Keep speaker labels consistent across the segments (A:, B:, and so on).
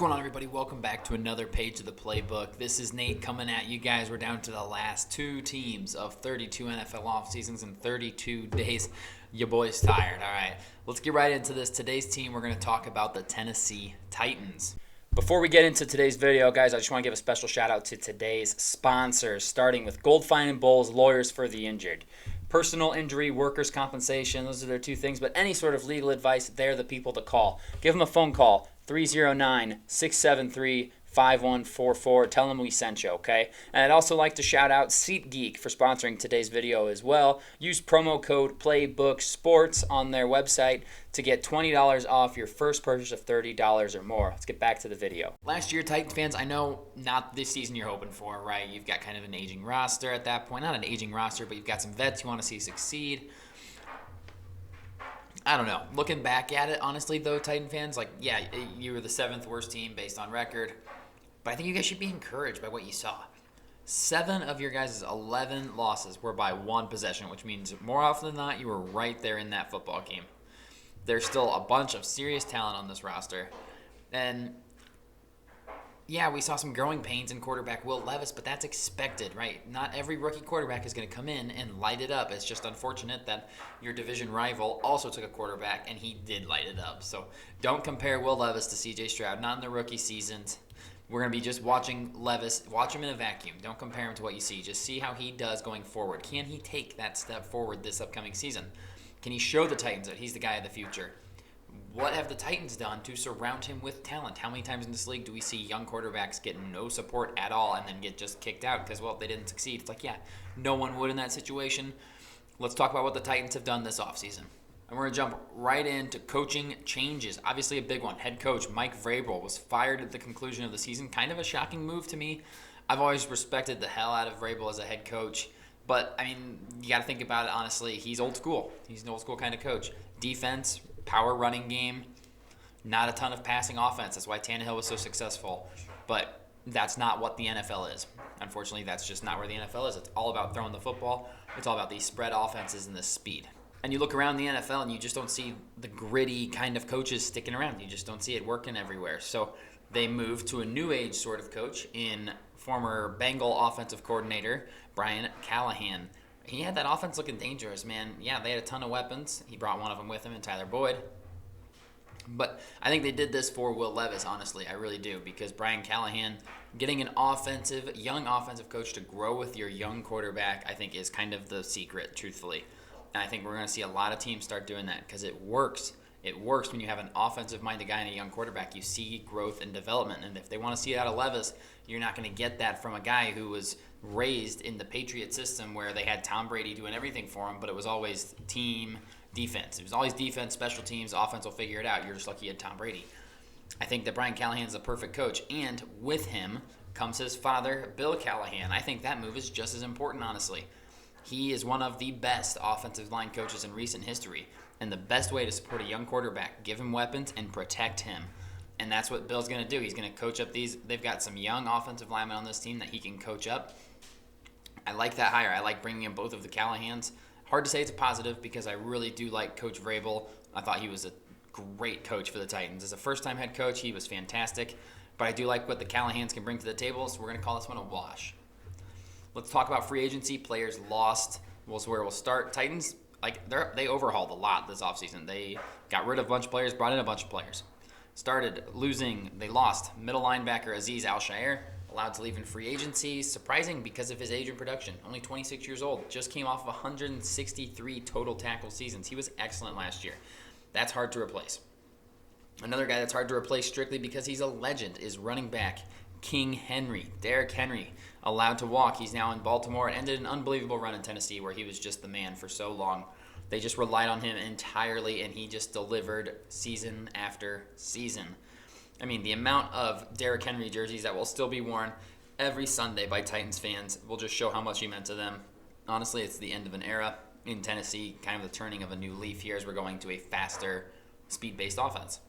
A: going on, everybody? Welcome back to another page of the playbook. This is Nate coming at you guys. We're down to the last two teams of 32 NFL off seasons in 32 days. Your boy's tired. All right, let's get right into this. Today's team, we're going to talk about the Tennessee Titans. Before we get into today's video, guys, I just want to give a special shout out to today's sponsors, starting with Gold Fine and Bowles, Lawyers for the Injured. Personal injury, workers' compensation, those are their two things, but any sort of legal advice, they're the people to call. Give them a phone call, 309-673-5144. Tell them we sent you, okay? And I'd also like to shout out SeatGeek for sponsoring today's video as well. Use promo code PlaybookSports on their website to get $20 off your first purchase of $30 or more. Let's get back to the video. Last year, Titans fans, I know not this season you're hoping for, right? You've got kind of an aging roster at that point. Not an aging roster, but you've got some vets you want to see succeed. I don't know. Looking back at it, honestly, though, Titan fans, you were the seventh worst team based on record. But I think you guys should be encouraged by what you saw. 7 of your guys' 11 losses were by one possession, which means more often than not, you were right there in that football game. There's still a bunch of serious talent on this roster. And yeah, we saw some growing pains in quarterback Will Levis, but that's expected, right? Not every rookie quarterback is going to come in and light it up. It's just unfortunate that your division rival also took a quarterback, and he did light it up. So don't compare Will Levis to C.J. Stroud, not in the rookie seasons. We're going to be just watching Levis. Watch him in a vacuum. Don't compare him to what you see. Just see how he does going forward. Can he take that step forward this upcoming season? Can he show the Titans that he's the guy of the future? What have the Titans done to surround him with talent? How many times in this league do we see young quarterbacks get no support at all and then get just kicked out because, well, they didn't succeed? It's like, yeah, no one would in that situation. Let's talk about what the Titans have done this offseason. And we're going to jump right into coaching changes. Obviously a big one. Head coach Mike Vrabel was fired at the conclusion of the season. Kind of a shocking move to me. I've always respected the hell out of Vrabel as a head coach. But, I mean, you got to think about it honestly. He's old school. He's an old school kind of coach. Defense, power running game, not a ton of passing offense. That's why Tannehill was so successful. But that's not what the NFL is. Unfortunately, that's just not where the NFL is. It's all about throwing the football. It's all about these spread offenses and the speed. And you look around the NFL and you just don't see the gritty kind of coaches sticking around. You just don't see it working everywhere. So they moved to a new age sort of coach in former Bengal offensive coordinator Brian Callahan. He had that offense looking dangerous, man. Yeah, they had a ton of weapons. He brought one of them with him in Tyler Boyd. But I think they did this for Will Levis, honestly. I really do, because Brian Callahan, getting an young offensive coach to grow with your young quarterback, I think is kind of the secret, truthfully. And I think we're going to see a lot of teams start doing that because it works. It works when you have an offensive-minded guy and a young quarterback. You see growth and development. And if they want to see it out of Levis, you're not going to get that from a guy who was raised in the Patriot system where they had Tom Brady doing everything for him, but it was always team defense. It was always defense, special teams, offense will figure it out. You're just lucky you had Tom Brady. I think that Brian Callahan is the perfect coach. And with him comes his father, Bill Callahan. I think that move is just as important, honestly. He is one of the best offensive line coaches in recent history. And the best way to support a young quarterback, give him weapons and protect him. And that's what Bill's going to do. He's going to coach up these. They've got some young offensive linemen on this team that he can coach up. I like that hire. I like bringing in both of the Callahans. Hard to say it's a positive because I really do like Coach Vrabel. I thought he was a great coach for the Titans. As a first-time head coach, he was fantastic. But I do like what the Callahans can bring to the table, so we're going to call this one a wash. Let's talk about free agency. Players lost was where we'll start. Titans, they overhauled a lot this offseason. They got rid of a bunch of players, brought in a bunch of players. They lost middle linebacker Azeez Al-Shaair, allowed to leave in free agency. Surprising because of his age and production. Only 26 years old. Just came off of 163 total tackle seasons. He was excellent last year. That's hard to replace. Another guy that's hard to replace strictly because he's a legend is running back King Henry. Derrick Henry, allowed to walk. He's now in Baltimore and ended an unbelievable run in Tennessee where he was just the man for so long. They just relied on him entirely, and he just delivered season after season. I mean, the amount of Derrick Henry jerseys that will still be worn every Sunday by Titans fans will just show how much he meant to them. Honestly, it's the end of an era in Tennessee, kind of the turning of a new leaf here as we're going to a faster, speed-based offense.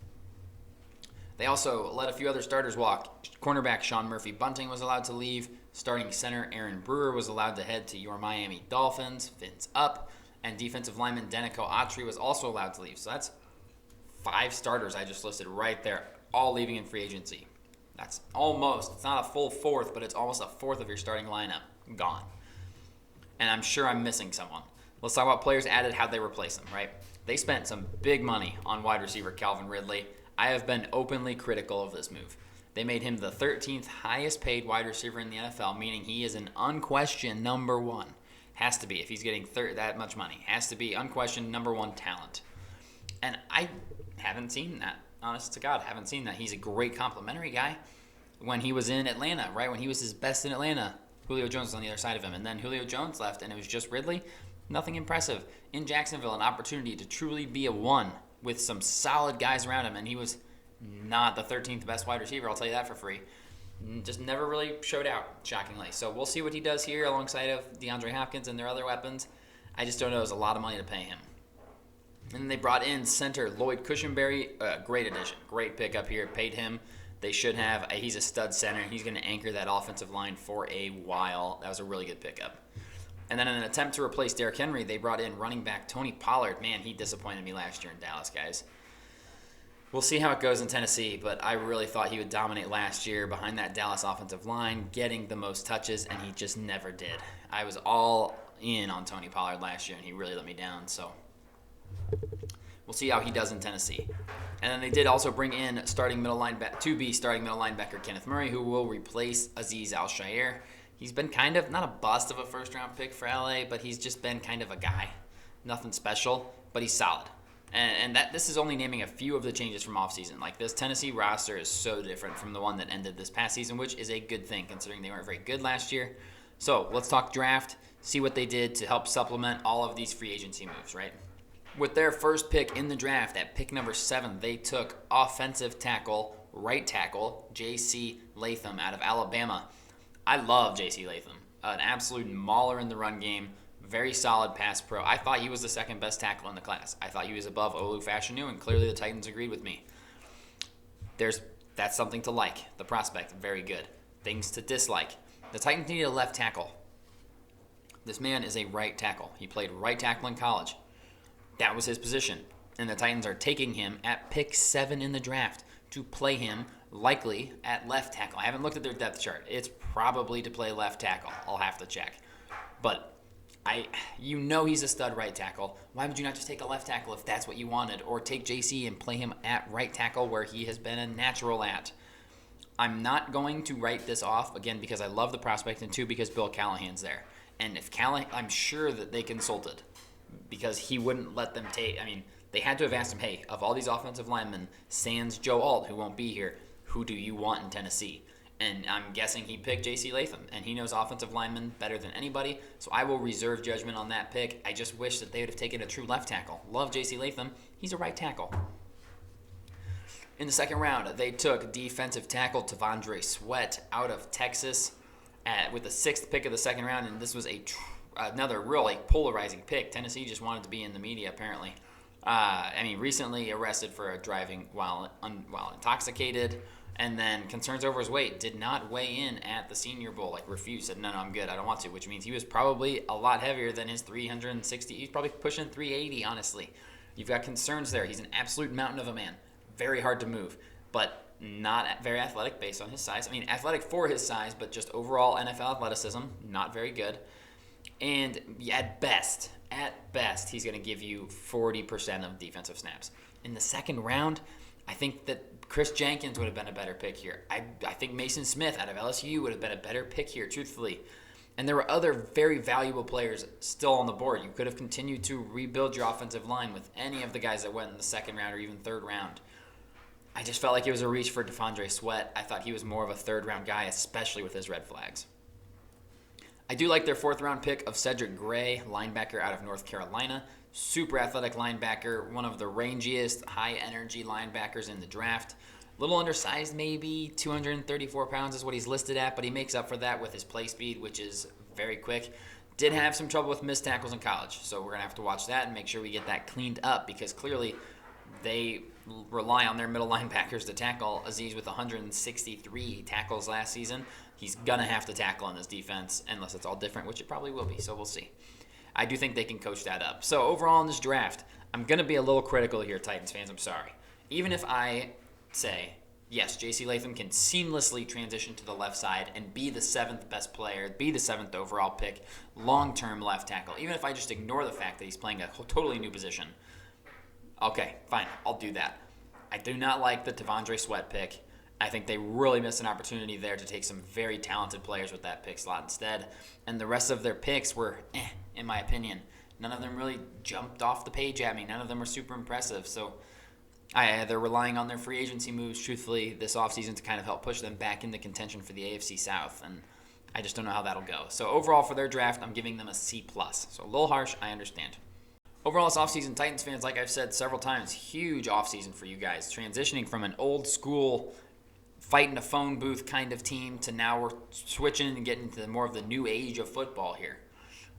A: They also let a few other starters walk. Cornerback Sean Murphy-Bunting was allowed to leave. Starting center Aaron Brewer was allowed to head to your Miami Dolphins. Fins up. And defensive lineman Denico Autry was also allowed to leave. So that's 5 starters I just listed right there, all leaving in free agency. That's almost, it's not a full fourth, but it's almost a fourth of your starting lineup gone. And I'm sure I'm missing someone. Let's talk about players added, how they replace them, right? They spent some big money on wide receiver Calvin Ridley. I have been openly critical of this move. They made him the 13th highest paid wide receiver in the NFL, meaning he is an unquestioned number one. Has to be, if he's getting that much money. Has to be unquestioned number one talent. And I haven't seen that. Honest to God, haven't seen that. He's a great complimentary guy. When he was in Atlanta, right? When he was his best in Atlanta, Julio Jones was on the other side of him. And then Julio Jones left, and it was just Ridley. Nothing impressive. In Jacksonville, an opportunity to truly be a one with some solid guys around him, and he was not the 13th best wide receiver, I'll tell you that for free. Just never really showed out, shockingly. So we'll see what he does here alongside of DeAndre Hopkins and their other weapons. I just don't know. It was a lot of money to pay him. And then they brought in center Lloyd Cushenberry. Great addition. Great pickup here. Paid him. They should have. He's a stud center. He's going to anchor that offensive line for a while. That was a really good pickup. And then in an attempt to replace Derrick Henry, they brought in running back Tony Pollard. Man, he disappointed me last year in Dallas, guys. We'll see how it goes in Tennessee, but I really thought he would dominate last year behind that Dallas offensive line, getting the most touches, and he just never did. I was all in on Tony Pollard last year, and he really let me down, so we'll see how he does in Tennessee. And then they did also bring in to be starting middle linebacker Kenneth Murray, who will replace Azeez Al-Shaair. He's been kind of, not a bust of a first-round pick for LA, but he's just been kind of a guy. Nothing special, but he's solid. And this is only naming a few of the changes from offseason. Like, this Tennessee roster is so different from the one that ended this past season, which is a good thing considering they weren't very good last year. So let's talk draft, see what they did to help supplement all of these free agency moves, right? With their first pick in the draft, at pick number 7, they took offensive tackle, right tackle, J.C. Latham out of Alabama. I love J.C. Latham, an absolute mauler in the run game. Very solid pass pro. I thought he was the second best tackle in the class. I thought he was above Olu Fashanu, and clearly the Titans agreed with me. That's something to like. The prospect, very good. Things to dislike. The Titans needed a left tackle. This man is a right tackle. He played right tackle in college. That was his position. And the Titans are taking him at pick 7 in the draft to play him likely at left tackle. I haven't looked at their depth chart. It's probably to play left tackle. I'll have to check. But he's a stud right tackle. Why would you not just take a left tackle if that's what you wanted? Or take JC and play him at right tackle where he has been a natural at. I'm not going to write this off, again, because I love the prospect, and 2, because Bill Callahan's there. And if I'm sure that they consulted, because he wouldn't let them take, they had to have asked him, hey, of all these offensive linemen, sans Joe Alt, who won't be here, who do you want in Tennessee? And I'm guessing he picked J.C. Latham, and he knows offensive linemen better than anybody, so I will reserve judgment on that pick. I just wish that they would have taken a true left tackle. Love J.C. Latham. He's a right tackle. In the second round, they took defensive tackle T'Vondre Sweat out of Texas with the 6th pick of the second round, and this was another really polarizing pick. Tennessee just wanted to be in the media, apparently. Recently arrested for driving while intoxicated. And then concerns over his weight, did not weigh in at the Senior Bowl, refused, said, no, I'm good, I don't want to, which means he was probably a lot heavier than his 360. He's probably pushing 380, honestly. You've got concerns there. He's an absolute mountain of a man. Very hard to move, but not very athletic based on his size. Athletic for his size, but just overall NFL athleticism, not very good. And at best, he's going to give you 40% of defensive snaps. In the second round, I think that Chris Jenkins would have been a better pick here. I think Mason Smith out of LSU would have been a better pick here, truthfully. And there were other very valuable players still on the board. You could have continued to rebuild your offensive line with any of the guys that went in the second round or even third round. I just felt like it was a reach for T'Vondre Sweat. I thought he was more of a third-round guy, especially with his red flags. I do like their 4th-round pick of Cedric Gray, linebacker out of North Carolina. Super athletic linebacker, one of the rangiest, high-energy linebackers in the draft. A little undersized maybe, 234 pounds is what he's listed at, but he makes up for that with his play speed, which is very quick. Did have some trouble with missed tackles in college, so we're going to have to watch that and make sure we get that cleaned up, because clearly they rely on their middle linebackers to tackle. Azeez with 163 tackles last season. He's going to have to tackle on this defense, unless it's all different, which it probably will be, so we'll see. I do think they can coach that up. So overall in this draft, I'm going to be a little critical here, Titans fans. I'm sorry. Even if I say yes, J.C. Latham can seamlessly transition to the left side and be the seventh best player, be the seventh overall pick, long-term left tackle. Even if I just ignore the fact that he's playing a totally new position. Okay, fine, I'll do that. I do not like the T'Vondre Sweat pick. I think they really missed an opportunity there to take some very talented players with that pick slot instead. And the rest of their picks were, in my opinion. None of them really jumped off the page at me. None of them were super impressive. So they're relying on their free agency moves, truthfully, this offseason to kind of help push them back into contention for the AFC South. And I just don't know how that'll go. So overall, for their draft, I'm giving them a C+. So a little harsh, I understand. Overall, this offseason, Titans fans, like I've said several times, huge offseason for you guys. Transitioning from an old school, fighting a phone booth kind of team to now we're switching and getting to more of the new age of football here.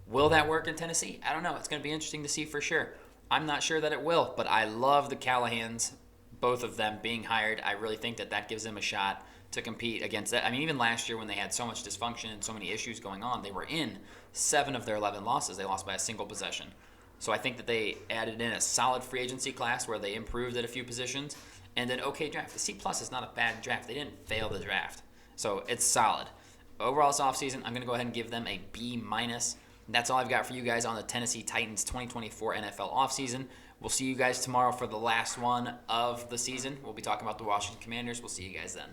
A: Will that work in Tennessee? I don't know. It's going to be interesting to see for sure. I'm not sure that it will, but I love the Callahans, both of them being hired. I really think that gives them a shot to compete against that. I mean, even last year when they had so much dysfunction and so many issues going on, they were in 7 of their 11 losses. They lost by a single possession. So I think that they added in a solid free agency class where they improved at a few positions and an okay draft. The C+ is not a bad draft. They didn't fail the draft. So it's solid. Overall this offseason, I'm going to go ahead and give them a B-. That's all I've got for you guys on the Tennessee Titans 2024 NFL offseason. We'll see you guys tomorrow for the last one of the season. We'll be talking about the Washington Commanders. We'll see you guys then.